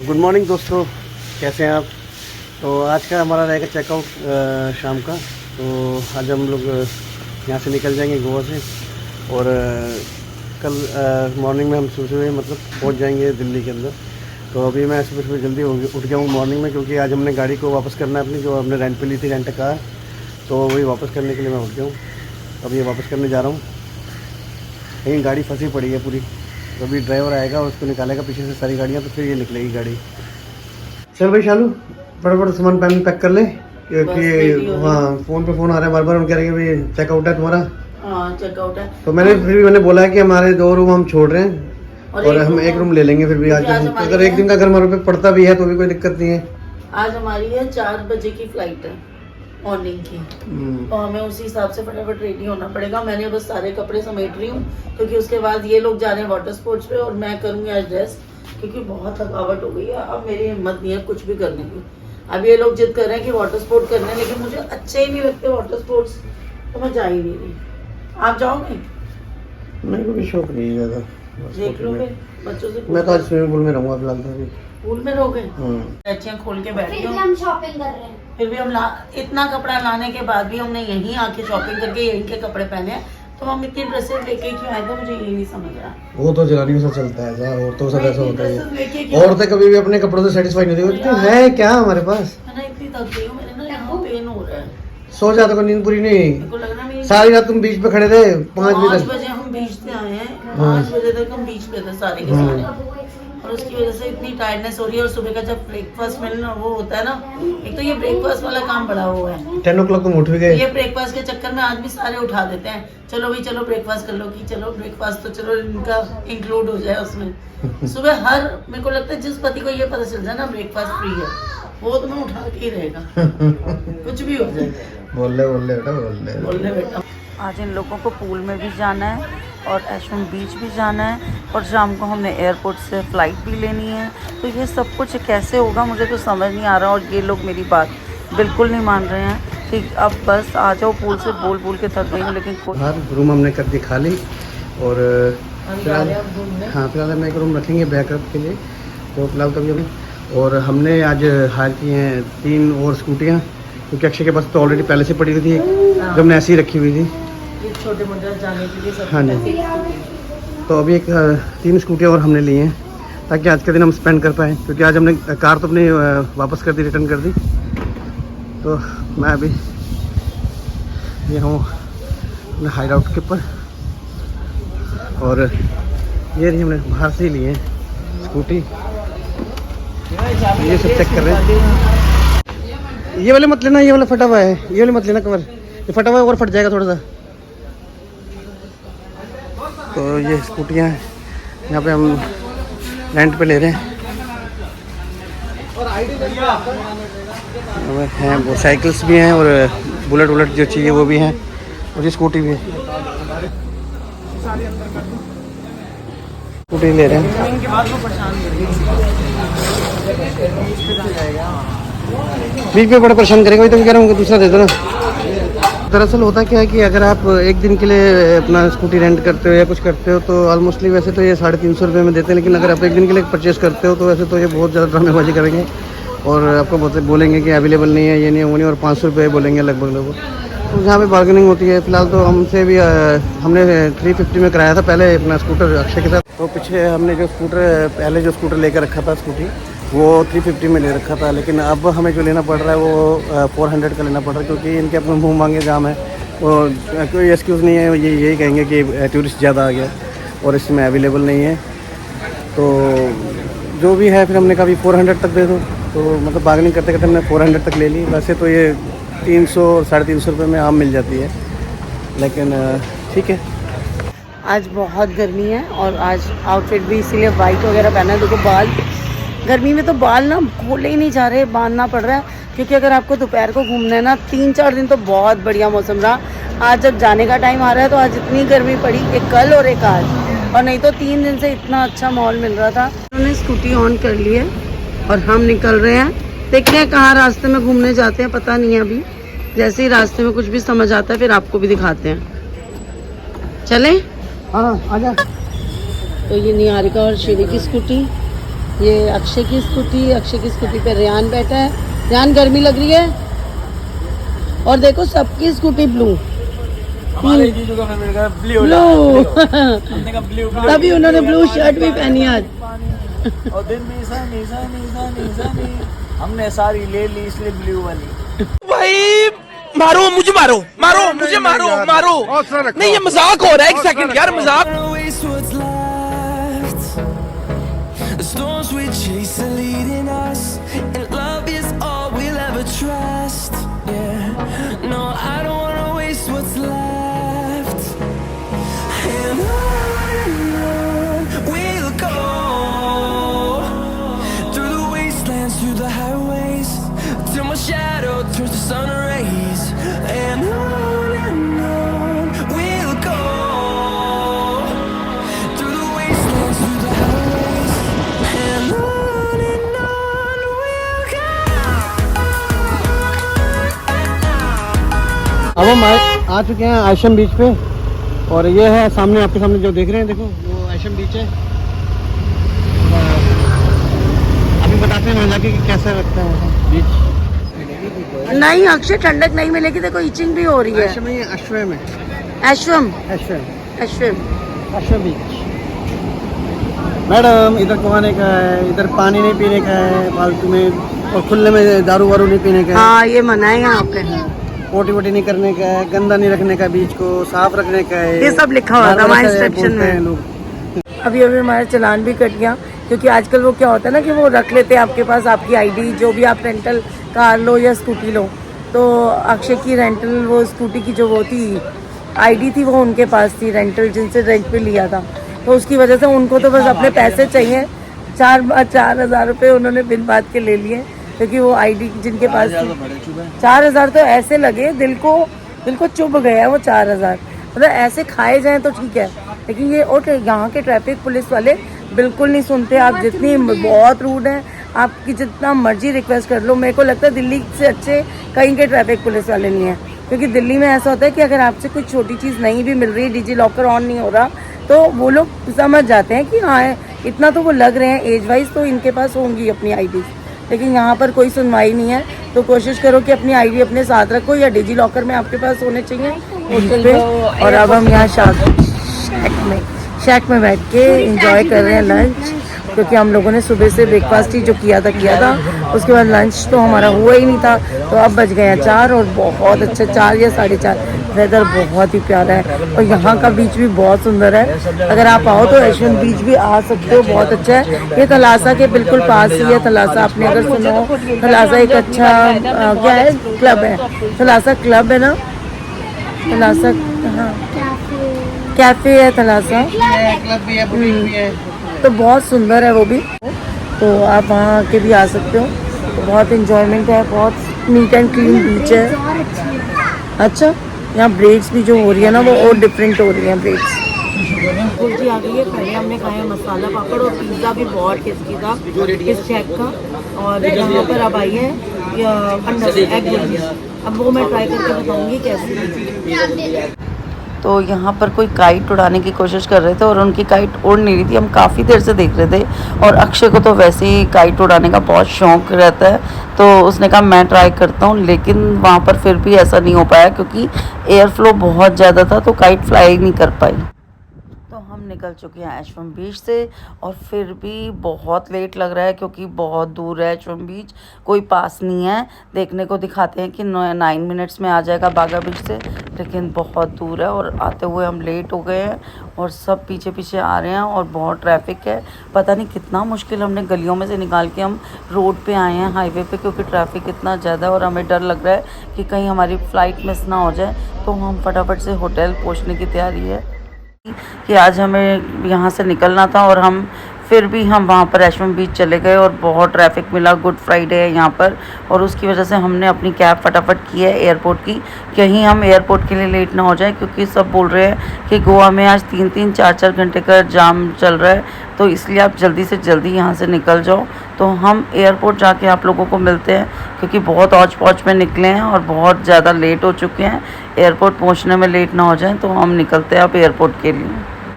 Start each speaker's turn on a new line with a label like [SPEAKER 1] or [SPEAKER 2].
[SPEAKER 1] Good morning दोस्तों, कैसे हैं आप। तो आज का हमारा रहेगा चेकआउट शाम का। तो आज हम लोग यहाँ से निकल जाएंगे गोवा से और कल मॉर्निंग में हम सुबह मतलब पहुँच जाएंगे दिल्ली के अंदर। तो अभी मैं सुबह जल्दी उठ गया हूँ मॉर्निंग में, क्योंकि आज हमने गाड़ी को वापस करना है अपनी, जो हमने रेंट पे ली थी, रेंट कार। तो वही वापस करने के लिए मैं उठ गया हूँ। अब ये वापस करने जा रहा हूँ। कहीं गाड़ी फंसी पड़ी है पूरी, तो अभी ड्राइवर आएगा और उसको निकालेगा पीछे से सारी गाड़ियाँ, तो फिर ये निकलेगी गाड़ी। चल भाई शालू, बड़ा सामान पैक कर ले, क्योंकि हाँ फ़ोन पे फ़ोन आ रहा है बार बार। हम कह रहे हैं कि भाई चेकआउट है तुम्हारा।
[SPEAKER 2] हाँ चेकआउट है।
[SPEAKER 1] तो मैंने बोला है कि हमारे 2 रूम हम छोड़ रहे हैं और हम 1 रूम ले लेंगे फिर भी। आज अगर 1 दिन का घर हमारे पे पड़ता भी है तो भी कोई दिक्कत नहीं है।
[SPEAKER 2] आज हमारी है 4 बजे की फ्लाइट है मॉर्निंग की, तो हमें उसी हिसाब से फटाफट रेडी होना पड़ेगा। मैंने बस सारे कपड़े समेट रही हूँ, क्योंकि उसके बाद ये लोग जा रहे हैं वाटर स्पोर्ट्स पे और मैं करूँगी आज रेस्ट, क्योंकि बहुत थकावट हो गई है। अब मेरी हिम्मत नहीं है कुछ भी करने की। अब ये लोग जिद कर रहे हैं कि वाटर स्पोर्ट करने, लेकिन मुझे अच्छे ही नहीं लगते वाटर स्पोर्ट्स, तो मैं जा ही नहीं रही। आप जाओगे?
[SPEAKER 1] मेरे को भी शौक नहीं है ज़्यादा।
[SPEAKER 2] देख लोगे बच्चों से?
[SPEAKER 1] मैं तो आज स्विमिंग पूल में रहूँगा फिलहाल। तो
[SPEAKER 2] पूल में रहोगे? अच्छियाँ खोल के बैठ
[SPEAKER 3] फिर भी हम शॉपिंग कर रहे हैं।
[SPEAKER 2] फिर भी हम इतना कपड़ा लाने के बाद भी हमने यहीं आके शॉपिंग करके यहीं के कपड़े पहने हैं। तो हम इतनी ड्रेसेस लेके क्यों आए थे, मुझे ये नहीं समझ रहा।
[SPEAKER 1] वो तो जनानियों से चलता है यार, औरतों से ऐसा होता है। औरतें कभी भी अपने कपड़ों से सेटिस्फाई नहीं होती। तो है क्या हमारे पास?
[SPEAKER 2] मैं इतनी थक गई हूँ, मेरे ना यहाँ पेन हो रहा है।
[SPEAKER 1] सो जाते को नींद पूरी नहीं।
[SPEAKER 2] मेरे को लग रहा है
[SPEAKER 1] सारी रात तुम बीच पे खड़े थे 5 बजे
[SPEAKER 2] बजे हम बीच पे आए हैं। 5 बजे तक हम बीच पे थे सारे के सारे, और उसकी वजह से इतनी टायर्डनेस हो रही है। और सुबह का जब ब्रेकफास्ट मिलना वो होता है ना, एक तो ये ब्रेकफास्ट वाला काम बड़ा हुआ है।
[SPEAKER 1] 10 o'clock तुम उठ भी गए।
[SPEAKER 2] ये ब्रेकफास्ट के चक्कर में आदमी सारे उठा देते हैं, चलो भाई चलो ब्रेकफास्ट कर लो, कि चलो ब्रेकफास्ट तो चलो इनका इंक्लूड हो जाए उसमें। सुबह हर मेरे को लगता है जिस पति को ये पता चल जाए ना ब्रेकफास्ट फ्री है, वो तुम्हें उठा के ही रहेगा। कुछ भी हो जाए।
[SPEAKER 1] बोल ले
[SPEAKER 2] बेटा। आज इन लोगों को पूल में भी जाना है और एशवन बीच भी जाना है, और शाम को हमने एयरपोर्ट से फ़्लाइट भी लेनी है। तो ये सब कुछ कैसे होगा मुझे तो समझ नहीं आ रहा, और ये लोग मेरी बात बिल्कुल नहीं मान रहे हैं कि अब बस आ जाओ। पूल से बोल के थक गई हूँ, लेकिन
[SPEAKER 1] हर रूम हमने कर दी खाली। और फिलहाल हम 1 रूम रखेंगे बैकअप के लिए। तो फिलहाल तो अभी और हमने आज हायर की हैं 3 और स्कूटियाँ, क्योंकि अक्षय के पास तो ऑलरेडी पहले से पड़ी हुई थी, जो हमने ऐसी ही रखी हुई थी
[SPEAKER 2] छोटे मोटे जाने के लिए।
[SPEAKER 1] हाँ जी। तो अभी 3 स्कूटियाँ और हमने ली हैं, ताकि आज के दिन हम स्पेंड कर पाएँ, क्योंकि आज हमने कार तो अपनी वापस कर दी, रिटर्न कर दी। तो मैं अभी ये हूँ अपने हाइड आउट के ऊपर, और ये रही हमने बाहर से ही लिए हैं स्कूटी। ये सब चेक कर रहे हैं। ये वाले मत लेना, ये वाला फटा हुआ है, ये वाले मत लेना कवर, ये फटा हुआ है और फट जाएगा थोड़ा सा। तो ये स्कूटियाँ हैं, यहाँ पे हम रेंट पे ले रहे हैं। हैं वो साइकिल्स भी हैं, और बुलेट जो चाहिए वो भी हैं, और ये स्कूटी भी है। स्कूटी ले रहे हैं। बीच में बड़ा परेशान करेगा, वही तो कह रहा हूँ दूसरा दे दो ना। दरअसल होता क्या है कि अगर आप 1 दिन के लिए अपना स्कूटी रेंट करते हो या कुछ करते हो, तो ऑलमोस्टली वैसे तो ये 350 रुपये में देते हैं, लेकिन अगर आप 1 दिन के लिए परचेस करते हो तो वैसे तो ये बहुत ज़्यादा ड्रामेबाजी करेंगे, और आपको बोलेंगे कि अवेलेबल नहीं है, ये नहीं है, वो नहीं, और 500 रुपये बोलेंगे लगभग लोगों। तो जहाँ पे बार्गेनिंग होती है। फिलहाल तो हमसे भी हमने 350 में कराया था पहले अपना स्कूटर अक्षय के साथ। तो पीछे हमने जो स्कूटर लेकर रखा था स्कूटी, वो 350 में ले रखा था, लेकिन अब हमें जो लेना पड़ रहा है वो 400 का लेना पड़ रहा है, क्योंकि इनके अपने मुँह मांगे जाम है। वो कोई एक्सक्यूज़ नहीं है, ये यही कहेंगे कि टूरिस्ट ज़्यादा आ गया और इसमें अवेलेबल नहीं है। तो जो भी है फिर हमने कहा 400 तक दे दो। तो मतलब बार्गेनिंग करते करते हमने 400 तक ले ली। वैसे तो ये 300 350 रुपये में आम मिल जाती है, लेकिन ठीक है।
[SPEAKER 2] आज बहुत गर्मी है, और आज आउटफिट भी इसीलिए वाइट वगैरह पहना है। देखो बाल, गर्मी में तो बाल ना खोले ही नहीं जा रहे, बांधना पड़ रहा है, क्योंकि अगर आपको दोपहर को घूमना है ना, 3-4 दिन तो बहुत बढ़िया मौसम रहा। आज जब जाने का टाइम आ रहा है तो आज इतनी गर्मी पड़ी, एक कल और एक आज, और नहीं तो 3 दिन से इतना अच्छा माहौल मिल रहा था। उन्होंने स्कूटी ऑन कर ली है और हम निकल रहे हैं। देखते हैं कहाँ रास्ते में घूमने जाते हैं, पता नहीं है अभी। जैसे ही रास्ते में कुछ भी समझ आता है फिर आपको भी दिखाते हैं। चलें?
[SPEAKER 1] हाँ आजा।
[SPEAKER 2] तो ये निहारिका और श्री की स्कूटी, ये अक्षय की स्कूटी पे रेयान बैठा है। रेयान गर्मी लग रही है। और देखो सबकी स्कूटी ब्लू ब्लू तभी उन्होंने ब्लू शर्ट भी पहनी आज।
[SPEAKER 3] और दिन नीसा हमने सारी ले ली इसलिए ब्लू वाली।
[SPEAKER 4] भाई मारो मुझे मारो नहीं ये मजाक हो रहा है। एक सेकंड यार मजाक।
[SPEAKER 5] The storms we chase are leading us, and love is all we'll ever trust. Yeah, no, I don't wanna waste what's left. And on we'll go, through the wastelands, through the highways, till my shadow turns to sun rays. And on we'll go, through the wastelands, through the highways. And on we'll go.
[SPEAKER 1] अब हम आ चुके हैं आयशम बीच पे और ये है सामने आपके सामने जो देख रहे हैं, देखो वो आयशम बीच है। अभी बताते हैं जाके कि कैसा लगता है बीच।
[SPEAKER 2] नहीं अक्षय ठंडक नहीं मिलेगी। देखो इचिंग भी हो रही है।
[SPEAKER 1] आयशम में अश्वम है।
[SPEAKER 2] अश्वम
[SPEAKER 1] अश्वम बीच। मैडम इधर कुआने का है, इधर पानी नहीं पीने का है फालतू में, और खुले में दारू वारू नहीं पीने का है।
[SPEAKER 2] हाँ ये मना है यहाँ पे।
[SPEAKER 1] पोटी वोटी नहीं करने का है, गंदा नहीं रखने का, बीच को साफ रखने का है।
[SPEAKER 2] ये सब लिखा हुआ था वहाँ इंस्ट्रक्शन में।
[SPEAKER 1] लोग
[SPEAKER 2] अभी हमारा चालान भी कट गया, क्योंकि आजकल वो क्या होता है ना कि वो रख लेते हैं आपके पास आपकी आईडी, जो भी आप रेंटल कार लो या स्कूटी लो। तो अक्षय की रेंटल वो स्कूटी की जो वो थी आईडी थी वो उनके पास थी, रेंटल जिनसे रेंट पे लिया था। तो उसकी वजह से उनको तो बस अपने पैसे चाहिए। 4,000 रुपये उन्होंने बिन बात के ले लिए, क्योंकि वो आईडी जिनके पास थी। 4,000 तो ऐसे लगे दिल को चुभ गया वो 4,000। मतलब ऐसे खाए जाएं तो ठीक है, लेकिन ये और यहाँ के ट्रैफिक पुलिस वाले बिल्कुल नहीं सुनते। आप जितनी बहुत रूड हैं, आपकी जितना मर्जी रिक्वेस्ट कर लो, मेरे को लगता है दिल्ली से अच्छे कहीं के ट्रैफिक पुलिस वाले नहीं हैं। क्योंकि दिल्ली में ऐसा होता है कि अगर आपसे कोई छोटी चीज़ नहीं भी मिल रही, डिजी लॉकर ऑन नहीं हो रहा, तो वो लोग समझ जाते हैं कि हाँ इतना तो वो लग रहे हैं एज वाइज, तो इनके पास होंगी अपनी आईडी। लेकिन यहाँ पर कोई सुनवाई नहीं है। तो कोशिश करो कि अपनी आईडी अपने साथ रखो, या डिजी लॉकर में आपके पास होने चाहिए होटल पे। और अब हम यहाँ शैक में बैठ के एंजॉय कर रहे हैं लंच, क्योंकि हम लोगों ने सुबह से ब्रेकफास्ट ही जो किया था, उसके बाद लंच तो हमारा हुआ ही नहीं था। तो अब बज गए हैं 4 और बहुत अच्छा 4 या 4:30। वेदर बहुत ही प्यारा है और यहाँ का बीच भी बहुत सुंदर है। अगर आप आओ तो यशवंत बीच भी आ सकते हो, बहुत अच्छा है। ये थलासा के बिल्कुल पास ही है। थलासा आपने अगर सुना हो, थलासा एक अच्छा क्या है क्लब है, थलासा क्लब है ना, थलासा हाँ कैफे है थलासा,
[SPEAKER 1] क्लब भी है, बुटीक भी है।
[SPEAKER 2] तो बहुत सुंदर है वो भी। तो आप वहाँ आके भी आ सकते हो। तो बहुत इंजॉयमेंट है, बहुत नीट एंड क्लीन बीच है। अच्छा यहाँ ब्रेड्स भी जो हो रही है ना वो और डिफरेंट हो रही है ब्रेड्स। कुल्फी आ गई है। पहले हमने खाया मसाला पापड़ और पिज़्ज़ा भी बहुत टेस्टी था इस शैक का। और यहाँ पर अब आई है अंडा एग बुर्जी। अब वो मैं ट्राई करके बताऊँगी कैसी। तो यहाँ पर कोई काइट उड़ाने की कोशिश कर रहे थे और उनकी काइट उड़ नहीं रही थी। हम काफ़ी देर से देख रहे थे और अक्षय को तो वैसे ही काइट उड़ाने का बहुत शौक रहता है, तो उसने कहा मैं ट्राई करता हूँ। लेकिन वहाँ पर फिर भी ऐसा नहीं हो पाया, क्योंकि एयर फ्लो बहुत ज़्यादा था, तो काइट फ्लाई नहीं कर पाई। तो हम निकल चुके हैं ऐशवम बीच से और फिर भी बहुत लेट लग रहा है, क्योंकि बहुत दूर है ऐशवम बीच, कोई पास नहीं है। देखने को दिखाते हैं कि 9 मिनट्स में आ जाएगा बागा बीच से, लेकिन बहुत दूर है और आते हुए हम लेट हो गए हैं और सब पीछे पीछे आ रहे हैं और बहुत ट्रैफिक है। पता नहीं कितना मुश्किल हमने गलियों में से निकाल के हम रोड पे आए हैं, हाईवे पे, क्योंकि ट्रैफिक इतना ज़्यादा है और हमें डर लग रहा है कि कहीं हमारी फ़्लाइट मिस ना हो जाए। तो हम फटाफट से होटल पहुँचने की तैयारी है कि आज हमें यहाँ से निकलना था, और फिर भी हम वहाँ पर ऐशवम बीच चले गए और बहुत ट्रैफिक मिला। गुड फ्राइडे है यहाँ पर और उसकी वजह से हमने अपनी कैब फटाफट की है एयरपोर्ट की, कहीं हम एयरपोर्ट के लिए लेट ना हो जाए, क्योंकि सब बोल रहे हैं कि गोवा में आज 3-3, 4-4 घंटे का जाम चल रहा है, तो इसलिए आप जल्दी से जल्दी यहाँ से निकल जाओ। तो हम एयरपोर्ट जाके आप लोगों को मिलते हैं, क्योंकि बहुत औच पौच में निकले हैं और बहुत ज़्यादा लेट हो चुके हैं। एयरपोर्ट पहुँचने में लेट ना हो जाए, तो हम निकलते हैं अब एयरपोर्ट के लिए।